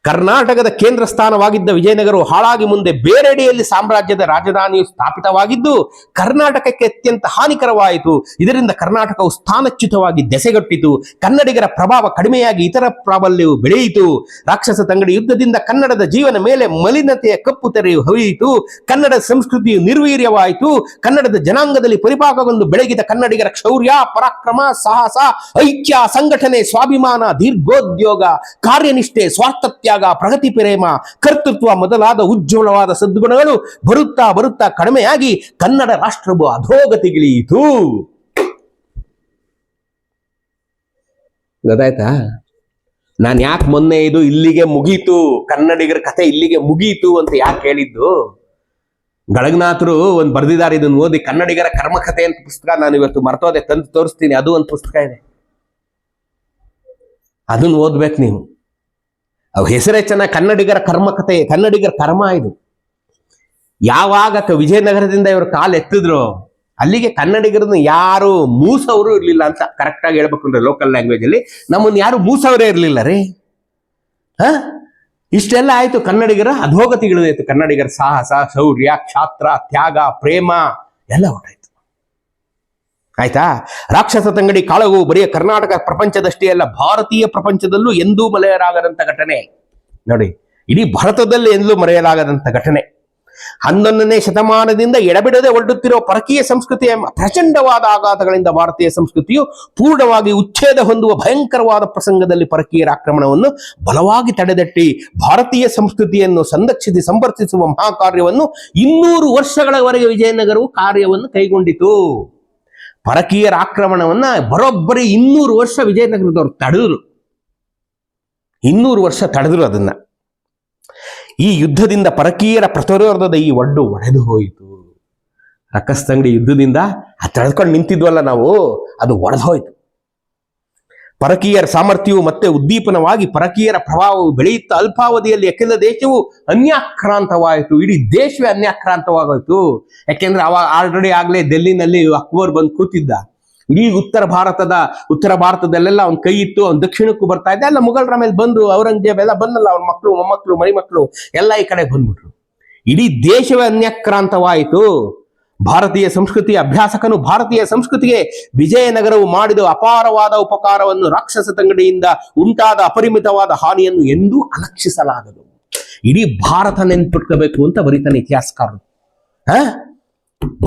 ಕರ್ನಾಟಕದ ಕೇಂದ್ರ ಸ್ಥಾನವಾಗಿದ್ದ ವಿಜಯನಗರವು ಹಾಳಾಗಿ ಮುಂದೆ ಬೇರೆಡೆಯಲ್ಲಿ ಸಾಮ್ರಾಜ್ಯದ ರಾಜಧಾನಿಯು ಸ್ಥಾಪಿತವಾಗಿದ್ದು ಕರ್ನಾಟಕಕ್ಕೆ ಅತ್ಯಂತ ಹಾನಿಕರವಾಯಿತು. ಇದರಿಂದ ಕರ್ನಾಟಕವು ಸ್ಥಾನಚ್ಯುತವಾಗಿ ದೆಸೆಗಟ್ಟಿತು. ಕನ್ನಡಿಗರ ಪ್ರಭಾವ ಕಡಿಮೆಯಾಗಿ ಇತರ ಪ್ರಾಬಲ್ಯವು ಬೆಳೆಯಿತು. ರಾಕ್ಷಸ ತಂಗಡಿ ಯುದ್ಧದಿಂದ ಕನ್ನಡದ ಜೀವನ ಮೇಲೆ ಮಲಿನತೆಯ ಕಪ್ಪು ತೆರೆಯು ಹರಿಯಿತು. ಕನ್ನಡ ಸಂಸ್ಕೃತಿಯು ನಿರ್ವೀರ್ಯವಾಯಿತು. ಕನ್ನಡದ ಜನಾಂಗದಲ್ಲಿ ಪರಿಪಾಕಗೊಂಡು ಬೆಳಗಿದ ಕನ್ನಡಿಗರ ಶೌರ್ಯ, ಪರಾಕ್ರಮ, ಸಾಹಸ, ಐಕ್ಯ, ಸಂಘಟನೆ, ಸ್ವಾಭಿಮಾನ, ದೀರ್ಘೋದ್ಯೋಗ, ಕಾರ್ಯನಿಷ್ಠೆ, ಸ್ವಾರ್ಥ ತ್ಯಾಗ, ಪ್ರಗತಿ ಪ್ರೇಮ, ಕರ್ತೃತ್ವ ಮೊದಲಾದ ಉಜ್ವಲವಾದ ಸದ್ಗುಣಗಳು ಬರುತ್ತಾ ಬರುತ್ತಾ ಕಡಿಮೆಯಾಗಿ ಕನ್ನಡ ರಾಷ್ಟ್ರವು ಅಧೋಗತಿಗಿಳಿಯಿತು. ಗೊತ್ತಾಯ್ತಾ? ನಾನು ಯಾಕೆ ಮೊನ್ನೆ ಇದು ಇಲ್ಲಿಗೆ ಮುಗೀತು, ಕನ್ನಡಿಗರ ಕಥೆ ಇಲ್ಲಿಗೆ ಮುಗೀತು ಅಂತ ಯಾಕೆ ಹೇಳಿದ್ದು? ಗಳಗನಾಥರು ಒಂದು ಬರೆದಿದ್ದಾರೆ, ಇದನ್ನು ಓದಿ. ಕನ್ನಡಿಗರ ಕರ್ಮಕಥೆ ಅಂತ ಪುಸ್ತಕ ನಾನು ಇವತ್ತು ಮರ್ತೋದೆ, ತಂದು ತೋರಿಸ್ತೀನಿ. ಅದು ಒಂದು ಪುಸ್ತಕ ಇದೆ, ಅದನ್ನು ಓದ್ಬೇಕು ನೀವು. ಅವು ಹೆಸರೇ ಚೆನ್ನಾಗಿ, ಕನ್ನಡಿಗರ ಕರ್ಮಕಥೆ, ಕನ್ನಡಿಗರ ಕರ್ಮ ಇದು. ಯಾವಾಗ ವಿಜಯನಗರದಿಂದ ಇವರು ಕಾಲು ಎತ್ತಿದ್ರು ಅಲ್ಲಿಗೆ ಕನ್ನಡಿಗರನ್ನು ಯಾರು ಮೂಸವರು ಇರ್ಲಿಲ್ಲ ಅಂತ ಕರೆಕ್ಟ್ ಆಗಿ ಹೇಳ್ಬೇಕು ಅಂದ್ರೆ ಲೋಕಲ್ ಲ್ಯಾಂಗ್ವೇಜ್ ಅಲ್ಲಿ ನಮ್ಮನ್ನು ಯಾರು ಮೂಸವರೇ ಇರ್ಲಿಲ್ಲ ರೀ. ಇಷ್ಟೆಲ್ಲ ಆಯ್ತು, ಕನ್ನಡಿಗರ ಅಧೋಗತಿಗಳಿದಾಯ್ತು. ಕನ್ನಡಿಗರ ಸಾಹಸ, ಶೌರ್ಯ, ಕ್ಷಾತ್ರ, ತ್ಯಾಗ, ಪ್ರೇಮ ಎಲ್ಲ ಹೊರಟಾಯ್ತು. ಆಯ್ತಾ? ರಾಕ್ಷಸ ತಂಗಡಿ ಕಾಳಗವು ಬರೀ ಕರ್ನಾಟಕ ಪ್ರಪಂಚದಷ್ಟೇ ಅಲ್ಲ, ಭಾರತೀಯ ಪ್ರಪಂಚದಲ್ಲೂ ಎಂದೂ ಮರೆಯಲಾಗದಂತ ಘಟನೆ. ನೋಡಿ, ಇಡೀ ಭಾರತದಲ್ಲಿ ಎಂದೂ ಮರೆಯಲಾಗದಂತ ಘಟನೆ. 11ನೇ ಶತಮಾನದಿಂದ ಎಡಬಿಡದೆ ಒಡ್ಡುತ್ತಿರುವ ಪರಕೀಯ ಸಂಸ್ಕೃತಿಯ ಪ್ರಚಂಡವಾದ ಆಘಾತಗಳಿಂದ ಭಾರತೀಯ ಸಂಸ್ಕೃತಿಯು ಪೂರ್ಣವಾಗಿ ಉಚ್ಛೇದ ಹೊಂದುವ ಭಯಂಕರವಾದ ಪ್ರಸಂಗದಲ್ಲಿ ಪರಕೀಯರ ಆಕ್ರಮಣವನ್ನು ಬಲವಾಗಿ ತಡೆದಟ್ಟಿ ಭಾರತೀಯ ಸಂಸ್ಕೃತಿಯನ್ನು ಸಂರಕ್ಷಿಸಿ ಸಂವರ್ಧಿಸುವ ಮಹಾಕಾರ್ಯವನ್ನು 200 ವರ್ಷಗಳವರೆಗೆ ವಿಜಯನಗರವು ಕಾರ್ಯವನ್ನು ಕೈಗೊಂಡಿತು. ಪರಕೀಯರ ಆಕ್ರಮಣವನ್ನ ಬರೋಬ್ಬರಿ 200 ವರ್ಷ ವಿಜಯನಗರದವರು ತಡೆದ್ರು. 200 ವರ್ಷ ತಡೆದ್ರು ಅದನ್ನ. ಈ ಯುದ್ಧದಿಂದ ಪರಕೀಯರ ಪ್ರತಿರೋಧದ ಈ ಒಡ್ಡು ಒಡೆದು ಹೋಯಿತು. ರಕ್ಕಸ ತಂಗಡಿ ಯುದ್ಧದಿಂದ ತಡೆದುಕೊಂಡು ನಿಂತಿದ್ವಲ್ಲ ನಾವು, ಅದು ಒಡೆದು ಹೋಯಿತು. ಪರಕೀಯರ ಸಾಮರ್ಥ್ಯವು ಮತ್ತೆ ಉದ್ದೀಪನವಾಗಿ ಪರಕೀಯರ ಪ್ರಭಾವವು ಬೆಳೆಯುತ್ತಾ ಅಲ್ಪಾವಧಿಯಲ್ಲಿ ಅಖಿಲ ದೇಶವು ಅನ್ಯಾಕ್ರಾಂತವಾಯಿತು. ಇಡೀ ದೇಶವೇ ಅನ್ಯಾಕ್ರಾಂತವಾಗೋಯ್ತು. ಯಾಕೆಂದ್ರೆ ಆಲ್ರೆಡಿ ಆಗ್ಲೇ ಡೆಲ್ಲಿನಲ್ಲಿ ಅಕ್ಬರ್ ಬಂದು ಕೂತಿದ್ದ. ಇಡೀ ಉತ್ತರ ಭಾರತದಲ್ಲೆಲ್ಲ ಅವ್ನ ಕೈ ಇತ್ತು. ಅವ್ನ ದಕ್ಷಿಣಕ್ಕೂ ಬರ್ತಾ ಇದ್ದ. ಎಲ್ಲ ಮುಘಲರ ಮೇಲೆ ಬಂದ್ರು, ಔರಂಗಜೇಬ್ ಎಲ್ಲ ಬಂದಲ್ಲ, ಅವ್ನ ಮಕ್ಕಳು, ಮೊಮ್ಮಕ್ಕಳು, ಮರಿಮಕ್ಕಳು ಎಲ್ಲ ಈ ಕಡೆ ಬಂದ್ಬಿಟ್ರು. ಇಡೀ ದೇಶವೇ ಅನ್ಯಾಕ್ರಾಂತವಾಯಿತು. ಭಾರತೀಯ ಸಂಸ್ಕೃತಿಯ ಅಭ್ಯಾಸಕನು ಭಾರತೀಯ ಸಂಸ್ಕೃತಿಗೆ ವಿಜಯನಗರವು ಮಾಡಿದ ಅಪಾರವಾದ ಉಪಕಾರವನ್ನು, ರಾಕ್ಷಸ ತಂಗಡಿಯಿಂದ ಉಂಟಾದ ಅಪರಿಮಿತವಾದ ಹಾನಿಯನ್ನು ಎಂದೂ ಅಲಕ್ಷಿಸಲಾಗದು. ಇಡೀ ಭಾರತ ನೆನ್ಪಿಟ್ಕೋಬೇಕು ಅಂತ ಬರೀತಾನೆ ಇತಿಹಾಸಕಾರರು.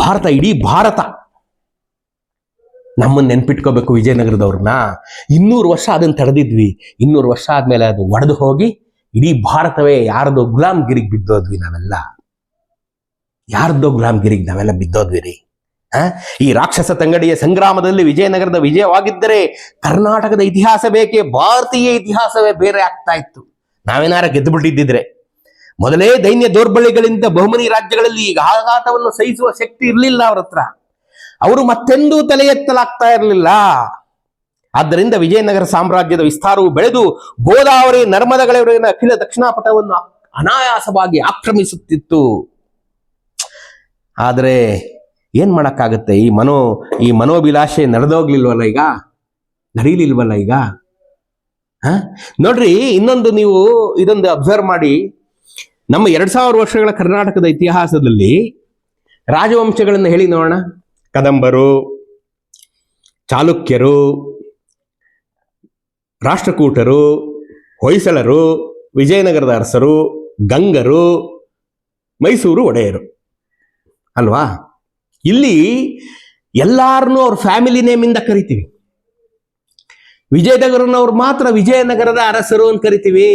ಭಾರತ, ಇಡೀ ಭಾರತ ನಮ್ಮನ್ನ ನೆನ್ಪಿಟ್ಕೋಬೇಕು ವಿಜಯನಗರದವ್ರನ್ನ. 200 ವರ್ಷ ಅದನ್ನ ತಡೆದಿದ್ವಿ. 200 ವರ್ಷ ಆದ್ಮೇಲೆ ಅದು ಒಡೆದು ಹೋಗಿ ಇಡೀ ಭಾರತವೇ ಯಾರ್ದೋ ಗುಲಾಮ್ಗಿರಿಗೆ ಬಿದ್ದೋದ್ವಿ ನಾವೆಲ್ಲ. ಯಾರ್ದೋ ಗುಲಾಮ್ಗಿರಿಗೆ ನಾವೆಲ್ಲ ಬಿದ್ದೋದ್ವಿ ರೀ. ಈ ರಾಕ್ಷಸ ತಂಗಡಿಯ ಸಂಗ್ರಾಮದಲ್ಲಿ ವಿಜಯನಗರದ ವಿಜಯವಾಗಿದ್ದರೆ ಕರ್ನಾಟಕದ ಇತಿಹಾಸ ಬೇಕೇ, ಭಾರತೀಯ ಇತಿಹಾಸವೇ ಬೇರೆ ಆಗ್ತಾ ಇತ್ತು. ನಾವೇನಾರ ಗೆದ್ದು ಬಿಟ್ಟಿದ್ದಿದ್ರೆ. ಮೊದಲೇ ದೈನ್ಯ ದೌರ್ಬಲ್ಯಗಳಿಂದ ಬಹುಮನಿ ರಾಜ್ಯಗಳಲ್ಲಿ ಈಗ ಆಘಾತವನ್ನು ಸಹಿಸುವ ಶಕ್ತಿ ಇರಲಿಲ್ಲ ಅವ್ರ ಹತ್ರ. ಅವರು ಮತ್ತೆಂದೂ ತಲೆ ಎತ್ತಲಾಗ್ತಾ ಇರಲಿಲ್ಲ. ಆದ್ದರಿಂದ ವಿಜಯನಗರ ಸಾಮ್ರಾಜ್ಯದ ವಿಸ್ತಾರವು ಬೆಳೆದು ಗೋದಾವರಿ ನರ್ಮದಗಳವರೆಗಿನ ಅಖಿಲ ದಕ್ಷಿಣಾಪಥವನ್ನು ಅನಾಯಾಸವಾಗಿ ಆಕ್ರಮಿಸುತ್ತಿತ್ತು. ಆದರೆ ಏನ್ ಮಾಡಕ್ಕಾಗತ್ತೆ, ಈ ಮನೋಭಿಲಾಷೆ ನಡೆದೋಗ್ಲಿಲ್ವಲ್ಲ ಈಗ, ನಡೀಲಿಲ್ವಲ್ಲ ಈಗ. ನೋಡ್ರಿ, ಇನ್ನೊಂದು ನೀವು ಇದೊಂದು ಅಬ್ಸರ್ವ್ ಮಾಡಿ. ನಮ್ಮ 2000 ವರ್ಷಗಳ ಕರ್ನಾಟಕದ ಇತಿಹಾಸದಲ್ಲಿ ರಾಜವಂಶಗಳನ್ನು ಹೇಳಿ ನೋಡೋಣ. ಕದಂಬರು, ಚಾಲುಕ್ಯರು, ರಾಷ್ಟ್ರಕೂಟರು, ಹೊಯ್ಸಳರು, ವಿಜಯನಗರದ ಅರಸರು, ಗಂಗರು, ಮೈಸೂರು ಒಡೆಯರು ಅಲ್ವಾ. ಇಲ್ಲಿ ಎಲ್ಲಾರನ್ನೂ ಅವ್ರ ಫ್ಯಾಮಿಲಿ ನೇಮಿಂದ ಕರಿತೀವಿ. ವಿಜಯನಗರನವ್ರು ಮಾತ್ರ ವಿಜಯನಗರದ ಅರಸರು ಅಂತ ಕರಿತೀವಿ,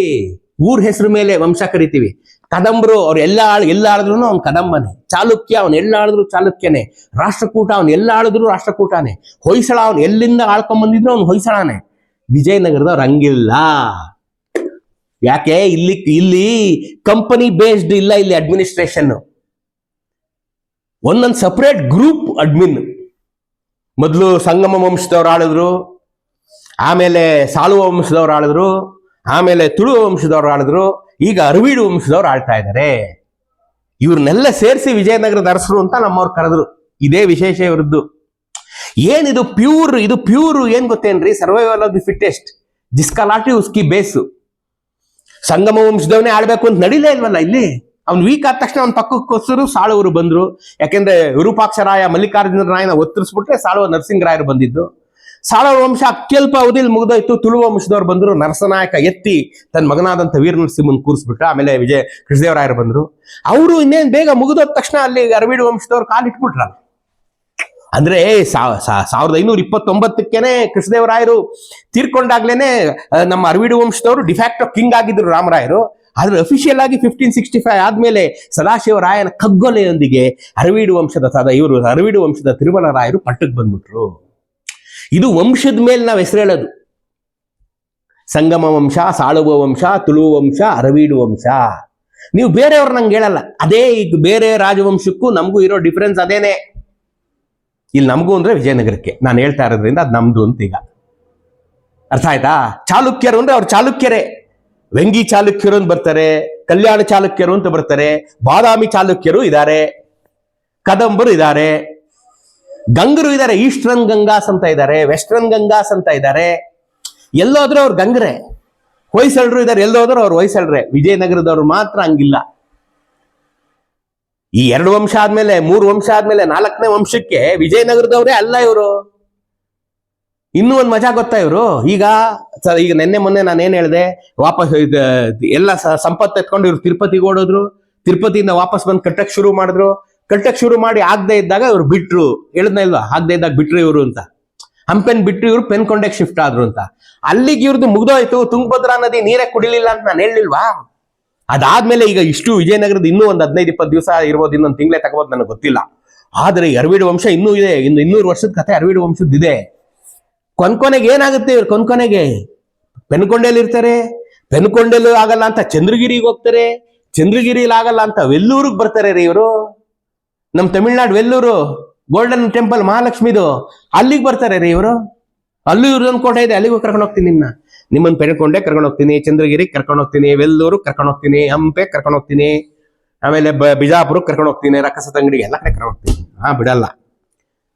ಊರ್ ಹೆಸರು ಮೇಲೆ ವಂಶ ಕರಿತೀವಿ. ಕದಂಬರು ಅವ್ರು ಎಲ್ಲ ಆಳಿದ್ರು ಅವ್ನು ಕದಂಬನೇ. ಚಾಲುಕ್ಯ ಅವನು ಎಲ್ಲ ಆಳಿದ್ರು ಚಾಲುಕ್ಯನೇ. ರಾಷ್ಟ್ರಕೂಟ ಅವನು ಎಲ್ಲ ಆಳಿದ್ರು ರಾಷ್ಟ್ರಕೂಟನೇ. ಹೊಯ್ಸಳ ಅವನು ಎಲ್ಲಿಂದ ಆಳ್ಕೊಂಡ್ ಬಂದಿದ್ರು ಅವ್ನು ಹೊಯ್ಸಳಾನೆ. ವಿಜಯನಗರದವ್ರು ಹಂಗಿಲ್ಲ. ಯಾಕೆ? ಇಲ್ಲಿ ಕಂಪನಿ ಬೇಸ್ಡ್ ಇಲ್ಲ, ಇಲ್ಲಿ ಅಡ್ಮಿನಿಸ್ಟ್ರೇಷನ್. ಒಂದೊಂದು ಸಪರೇಟ್ ಗ್ರೂಪ್ ಅಡ್ಮಿನ್. ಮೊದಲು ಸಂಗಮ ವಂಶದವ್ರು ಆಳಿದ್ರು, ಆಮೇಲೆ ಸಾಳುವ ವಂಶದವ್ರು ಆಳಿದ್ರು, ಆಮೇಲೆ ತುಳುವ ವಂಶದವ್ರು ಆಳಿದ್ರು, ಈಗ ಅರವೀಡು ವಂಶದವ್ರು ಆಳ್ತಾ ಇದ್ದಾರೆ. ಇವ್ರನ್ನೆಲ್ಲ ಸೇರಿಸಿ ವಿಜಯನಗರದ ಅರಸರು ಅಂತ ನಮ್ಮವ್ರು ಕರೆದ್ರು. ಇದೇ ವಿಶೇಷ ಇವ್ರದ್ದು. ಏನಿದು ಪ್ಯೂರ್ ಏನ್ ಗೊತ್ತೇನ್ರಿ? ಸರ್ವೈವಲ್ ಆಫ್ ದಿ ಫಿಟ್ಟೆಸ್ಟ್, ಜಿಸ್ಕಲಾಟಿ ಉಸ್ಕಿ ಬೇಸು. ಸಂಗಮ ವಂಶದವನೇ ಆಳ್ಬೇಕು ಅಂತ ನಡೀಲೇ ಇಲ್ವಲ್ಲ ಇಲ್ಲಿ. ಅವ್ನು ವೀಕ್ ಆದ ತಕ್ಷಣ ಅವ್ನ ಪಕ್ಕಕ್ಕೋಸ್ಕರ ಸಾಳುವರು ಬಂದ್ರು. ಯಾಕೆಂದ್ರೆ ವಿರೂಪಾಕ್ಷರಾಯ ಮಲ್ಲಿಕಾರ್ಜುನ ರಾಯನ ಒತ್ತರಿಸ್ಬಿಟ್ರೆ ಸಾಳುವ ನರಸಿಂಗರಾಯರು ಬಂದಿದ್ದು. ಸಾಳುವ ವಂಶ ಅತ್ಯಲ್ಪ ಅವಧಿಯಲ್ಲಿ ಮುಗಿದೋಯ್ತು. ತುಳುವ ವಂಶದವ್ರು ಬಂದ್ರು. ನರಸನಾಯಕ ಎತ್ತಿ ತನ್ನ ಮಗನಾದಂಥ ವೀರ ನರಸಿಂಹನ್ ಕೂರಿಸ್ಬಿಟ್ಟ. ಆಮೇಲೆ ಕೃಷ್ಣದೇವರಾಯರು ಬಂದ್ರು. ಅವರು ಇನ್ನೇನ್ ಬೇಗ ಮುಗಿದೋದ ತಕ್ಷಣ ಅಲ್ಲಿ ಅರವೀಡು ವಂಶದವ್ರು ಕಾಲಿಟ್ಬಿಟ್ರಲ್ಲ. ಅಂದ್ರೆ 1529ಕ್ಕೇನೆ ಕೃಷ್ಣದೇವರಾಯರು ತೀರ್ಕೊಂಡಾಗ್ಲೇನೆ ನಮ್ಮ ಅರವೀಡು ವಂಶದವರು ಡಿಫ್ಯಾಕ್ಟೋ ಕಿಂಗ್ ಆಗಿದ್ರು ರಾಮರಾಯರು. ಆದ್ರೆ ಅಫಿಷಿಯಲ್ ಆಗಿ 1565 ಆದ್ಮೇಲೆ ಸದಾಶಿವರಾಯನ ಕಗ್ಗೊಲೆಯೊಂದಿಗೆ ಅರವೀಡು ವಂಶದ ತಿರುಮಲರಾಯರು ಪಟ್ಟಕ್ಕೆ ಬಂದ್ಬಿಟ್ರು. ಇದು ವಂಶದ ಮೇಲೆ ನಾವು ಹೆಸರು ಹೇಳೋದು. ಸಂಗಮ ವಂಶ, ಸಾಳುವ ವಂಶ, ತುಳುವ ವಂಶ, ಅರವೀಡು ವಂಶ. ನೀವು ಬೇರೆಯವ್ರು ನಂಗೆ ಹೇಳಲ್ಲ. ಅದೇ ಈಗ ಬೇರೆ ರಾಜವಂಶಕ್ಕೂ ನಮಗೂ ಇರೋ ಡಿಫರೆನ್ಸ್ ಅದೇನೆ. ಇಲ್ಲಿ ನಮಗೂ ಅಂದ್ರೆ ವಿಜಯನಗರಕ್ಕೆ ನಾನು ಹೇಳ್ತಾ ಇರೋದ್ರಿಂದ ಅದು ನಮ್ದು ಅಂತ ಈಗ ಅರ್ಥ ಆಯ್ತಾ. ಚಾಲುಕ್ಯರು ಅಂದ್ರೆ ಅವ್ರು ಚಾಲುಕ್ಯರೇ. ವೆಂಗಿ ಚಾಲುಕ್ಯರು ಅಂತ ಬರ್ತಾರೆ, ಕಲ್ಯಾಣ ಚಾಲುಕ್ಯರು ಅಂತ ಬರ್ತಾರೆ, ಬಾದಾಮಿ ಚಾಲುಕ್ಯರು ಇದ್ದಾರೆ, ಕದಂಬರು ಇದ್ದಾರೆ, ಗಂಗರು ಇದ್ದಾರೆ. ಈಸ್ಟರ್ನ್ ಗಂಗಾಸ್ ಅಂತ ಇದ್ದಾರೆ, ವೆಸ್ಟರ್ನ್ ಗಂಗಾಸ್ ಅಂತ ಇದ್ದಾರೆ. ಎಲ್ಲೋದ್ರೂ ಅವ್ರು ಗಂಗರೇ. ಹೊಯ್ಸಳರು ಇದ್ದಾರೆ, ಎಲ್ಲೋದ್ರೂ ಅವ್ರು ಹೊಯ್ಸಳರೇ. ವಿಜಯನಗರದವ್ರು ಮಾತ್ರ ಹಂಗಿಲ್ಲ. ಈ 2 ವಂಶ ಆದ್ಮೇಲೆ 3 ವಂಶ ಆದ್ಮೇಲೆ 4ನೇ ವಂಶಕ್ಕೆ ವಿಜಯನಗರದವ್ರೇ ಅಲ್ಲ ಇವರು. ಇನ್ನೂ ಒಂದು ಮಜಾ ಗೊತ್ತಾ ಇವರು? ಈಗ ನೆನ್ನೆ ಮೊನ್ನೆ ನಾನೇನ್ ಹೇಳಿದೆ, ವಾಪಸ್ ಎಲ್ಲ ಸಂಪತ್ತು ಎತ್ಕೊಂಡು ಇವ್ರು ತಿರುಪತಿಗೆ ಓಡೋದ್ರು. ತಿರುಪತಿಯಿಂದ ವಾಪಸ್ ಬಂದು ಕಟ್ಟಕ್ ಶುರು ಮಾಡಿ ಆಗದೆ ಇದ್ದಾಗ ಇವ್ರು ಬಿಟ್ರು. ಹೇಳಿದ್ನ ಇಲ್ವಾ? ಆಗದೆ ಇದ್ದಾಗ ಬಿಟ್ರು ಇವರು ಅಂತ. ಹಂಪೆನ್ ಬಿಟ್ರು ಇವ್ರು ಪೆನ್ಕೊಂಡೆಗೆ ಶಿಫ್ಟ್ ಆದ್ರು ಅಂತ. ಅಲ್ಲಿಗೆ ಇವ್ರದ್ದು ಮುಗ್ದೋಯ್ತು. ತುಂಗಭದ್ರಾ ನದಿ ನೀರೇ ಕುಡಿಲಿಲ್ಲ ಅಂತ ನಾನು ಹೇಳಿಲ್ವಾ? ಅದಾದ್ಮೇಲೆ ಈಗ ಇಷ್ಟು ವಿಜಯನಗರದ ಇನ್ನೂ ಒಂದು 15-20 ದಿವಸ ಇರ್ಬೋದು, ಇನ್ನೊಂದು ತಿಂಗಳೇ ತಗೋಬೋದು, ನನಗೆ ಗೊತ್ತಿಲ್ಲ. ಆದ್ರೆ ಅರವೀಡು ವಂಶ ಇನ್ನೂ ಇದೆ. ಇನ್ನು 200 ವರ್ಷದ ಕಥೆ ಅರವೀಡು ವಂಶದ್ದಿದೆ. ಕೊನೆಗೆ ಏನಾಗುತ್ತೆ? ಇವ್ರು ಕೊನೆಗೆ ಪೆನ್ಕೊಂಡೆಯಲ್ಲಿ ಇರ್ತಾರೆ. ಪೆನ್ಕೊಂಡೆಲ್ಲೂ ಆಗಲ್ಲ ಅಂತ ಚಂದ್ರಗಿರಿಗೆ ಹೋಗ್ತಾರೆ. ಚಂದ್ರಗಿರಿಲಿ ಆಗಲ್ಲ ಅಂತ ವೆಲ್ಲೂರಿಗೆ ಬರ್ತಾರೆ ರೀ ಇವರು. ನಮ್ ತಮಿಳ್ನಾಡು ವೆಲ್ಲೂರು ಗೋಲ್ಡನ್ ಟೆಂಪಲ್ ಮಹಾಲಕ್ಷ್ಮಿದು, ಅಲ್ಲಿಗೆ ಬರ್ತಾರೆ ರೀ ಇವರು. ಅಲ್ಲೂ ಇವ್ರದೊಂದು ಕೋಟೆ ಇದೆ, ಅಲ್ಲಿಗೂ ಕರ್ಕೊಂಡು ಹೋಗ್ತೀನಿ ನಿಮ್ಮನ್ನು ಪೆನ್ಕೊಂಡೆ ಕರ್ಕೊಂಡು ಹೋಗ್ತೀನಿ, ಚಂದ್ರಗಿರಿ ಕರ್ಕೊಂಡು ಹೋಗ್ತೀನಿ, ವೆಲ್ಲೂರು ಕರ್ಕೊಂಡು ಹೋಗ್ತೀನಿ, ಹಂಪೆ ಕರ್ಕೊಂಡು ಹೋಗ್ತೀನಿ, ಆಮೇಲೆ ಬಿಜಾಪುರ ಕರ್ಕೊಂಡು ಹೋಗ್ತೀನಿ, ರಕ್ಕಸ ತಂಗಡಿಗೆ ಎಲ್ಲ ಕಡೆ ಕರ್ಕೊಂಡು ಹೋಗ್ತೀನಿ. ಬಿಡಲ್ಲ.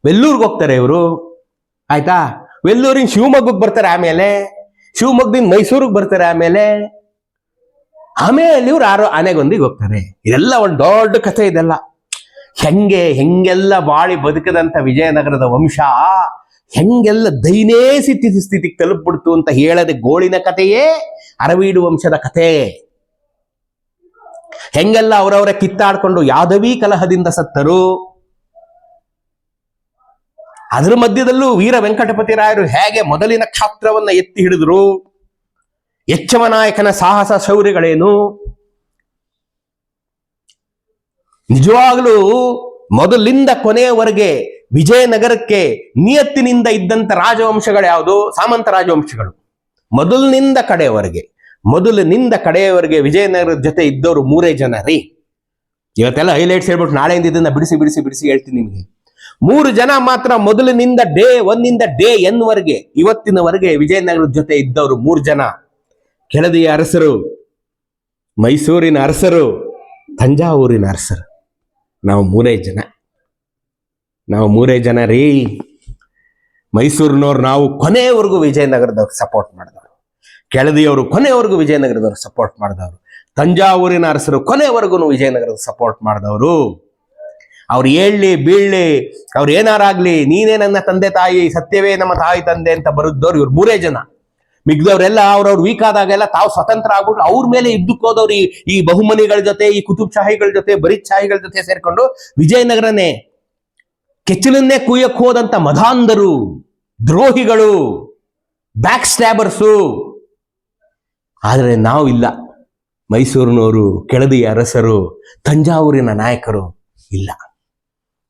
ವೆಲ್ಲೂರ್ಗೆ ಹೋಗ್ತಾರೆ ಇವರು. ಆಯ್ತಾ? ವೆಲ್ಲೂರಿನ ಶಿವಮೊಗ್ಗಕ್ಕೆ ಬರ್ತಾರೆ. ಆಮೇಲೆ ಶಿವಮೊಗ್ಗದಿಂದ ಮೈಸೂರಿಗೆ ಬರ್ತಾರೆ. ಆಮೇಲೆ ಇವ್ರು ಆನೆಗೊಂದಿಗೆ ಹೋಗ್ತಾರೆ. ಇದೆಲ್ಲ ಒಂದು ದೊಡ್ಡ ಕಥೆ. ಇದೆಲ್ಲ ಹೆಂಗೆಲ್ಲ ಬಾಳಿ ಬದುಕದಂತ ವಿಜಯನಗರದ ವಂಶ ಹೆಂಗೆಲ್ಲ ದೈನೇ ಸ್ಥಿತಿಗೆ ತಲುಪ್ಬಿಡ್ತು ಅಂತ ಹೇಳದೆ ಗೋಳಿನ ಕಥೆಯೇ ಅರವೀಡು ವಂಶದ ಕಥೆ. ಹೆಂಗೆಲ್ಲ ಅವರವರ ಕಿತ್ತಾಡ್ಕೊಂಡು ಯಾದವಿ ಕಲಹದಿಂದ ಸತ್ತರು. ಅದರ ಮಧ್ಯದಲ್ಲೂ ವೀರ ವೆಂಕಟಪತಿ ರಾಯರು ಹೇಗೆ ಮೊದಲಿನ ಕ್ಷಾತ್ರವನ್ನ ಎತ್ತಿ ಹಿಡಿದ್ರು, ಎಚ್ಚವ ನಾಯಕನ ಸಾಹಸ ಶೌರ್ಯಗಳೇನು, ನಿಜವಾಗ್ಲೂ ಮೊದಲಿಂದ ಕೊನೆಯವರೆಗೆ ವಿಜಯನಗರಕ್ಕೆ ನಿಯತ್ತಿನಿಂದ ಇದ್ದಂತ ರಾಜವಂಶಗಳು ಯಾವುದು? ಸಾಮಂತ ರಾಜವಂಶಗಳು. ಮೊದಲಿನಿಂದ ಕಡೆಯವರೆಗೆ ವಿಜಯನಗರದ ಜೊತೆ ಇದ್ದವರು 3 ಜನ ರೀ. ಇವತ್ತೆಲ್ಲ ಹೈಲೈಟ್ಸ್ ಹೇಳ್ಬಿಟ್ಟು ನಾಳೆಯಿಂದ ಇದನ್ನ ಬಿಡಿಸಿ ಹೇಳ್ತೀನಿ ನಿಮಗೆ. 3 ಜನ ಮಾತ್ರ ಮೊದಲಿನಿಂದ ಡೇ 1 ಡೇ N ವರೆಗೆ ಇವತ್ತಿನವರೆಗೆ ವಿಜಯನಗರದ ಜೊತೆ ಇದ್ದವರು 3 ಜನ. ಕೆಳದಿಯ ಅರಸರು, ಮೈಸೂರಿನ ಅರಸರು, ತಂಜಾವೂರಿನ ಅರಸರು. ನಾವು 3 ಜನ ರೀ. ಮೈಸೂರಿನವ್ರು ನಾವು ಕೊನೆಯವರೆಗೂ ವಿಜಯನಗರದವ್ರು ಸಪೋರ್ಟ್ ಮಾಡಿದವರು, ಕೆಳದಿಯವರು ಕೊನೆಯವರೆಗೂ ವಿಜಯನಗರದವ್ರು ಸಪೋರ್ಟ್ ಮಾಡಿದವರು, ತಂಜಾವೂರಿನ ಅರಸರು ಕೊನೆಯವರೆಗೂ ವಿಜಯನಗರದ ಸಪೋರ್ಟ್ ಮಾಡಿದವರು. ಅವ್ರು ಏಳ್ಲಿ ಬೀಳ್ಲಿ, ಅವ್ರು ಏನಾರಾಗ್ಲಿ, ನೀನೇ ನನ್ನ ತಂದೆ ತಾಯಿ, ಸತ್ಯವೇ ನಮ್ಮ ತಾಯಿ ತಂದೆ ಅಂತ ಬರುದವ್ರು ಇವ್ರು 3 ಜನ. ಮಿಗ್ದವ್ರೆಲ್ಲ ಅವ್ರವ್ರು ವೀಕ್ ಆದಾಗೆಲ್ಲ ತಾವು ಸ್ವತಂತ್ರ ಆಗ್ಬಿಟ್ಟು ಅವ್ರ ಮೇಲೆ ಯುದ್ಧಕ್ಕೆ ಹೋದವ್ರು ಈ ಬಹುಮನಿಗಳ ಜೊತೆ, ಈ ಕುತುಬ್ ಶಾಹಿಗಳ ಜೊತೆ, ಬರೀದ್ ಶಾಹಿಗಳ ಜೊತೆ ಸೇರ್ಕೊಂಡು ವಿಜಯನಗರನೇ ಕೆಚ್ಚಲನ್ನೇ ಕುಯ್ಯಕ್ ಹೋದಂತ ಮಧಾಂಧರು, ದ್ರೋಹಿಗಳು, ಬ್ಯಾಕ್ ಸ್ಟ್ಯಾಬರ್ಸು. ಆದ್ರೆ ನಾವು ಇಲ್ಲ. ಮೈಸೂರಿನವರು, ಕೆಳದಿಯ ಅರಸರು, ತಂಜಾವೂರಿನ ನಾಯಕರು ಇಲ್ಲ.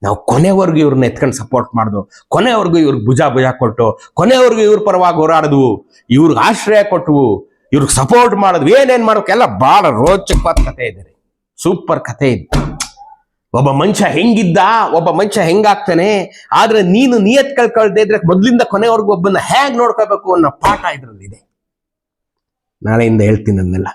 ನಾವು ಕೊನೆವರೆಗೂ ಇವ್ರನ್ನ ಎತ್ಕೊಂಡು ಸಪೋರ್ಟ್ ಮಾಡಿದ್ವು, ಕೊನೆವರೆಗೂ ಇವ್ರಿಗೆ ಭುಜ ಕೊಟ್ಟು, ಕೊನೆವರೆಗೂ ಇವ್ರ ಪರವಾಗಿ ಹೋರಾಡಿದ್ವು, ಇವ್ರಿಗೆ ಆಶ್ರಯ ಕೊಟ್ಟವು, ಇವ್ರಿಗೆ ಸಪೋರ್ಟ್ ಮಾಡಿದ್ವು. ಏನೇನ್ ಮಾಡೋಕೆಲ್ಲ ಬಹಳ ರೋಚಕವಾದ ಕಥೆ ಇದೆ ರೀ. ಸೂಪರ್ ಕಥೆ ಇದೆ. ಒಬ್ಬ ಮನುಷ್ಯ ಹೆಂಗಿದ್ದ, ಒಬ್ಬ ಮನುಷ್ಯ ಹೆಂಗಾಗ್ತಾನೆ, ಆದ್ರೆ ನೀನು ನಿಯತ್ ಕಳ್ಕೊಳ್ದೇ ಇದ್ರೆ ಮೊದ್ಲಿಂದ ಕೊನೆವರೆಗೂ ಒಬ್ಬನ ಹೇಗ್ ನೋಡ್ಕೋಬೇಕು ಅನ್ನೋ ಪಾಠ ಇದ್ರಲ್ಲಿ ಇದೆ. ನಾಳೆಯಿಂದ ಹೇಳ್ತೀನಿ ಅದನ್ನೆಲ್ಲ.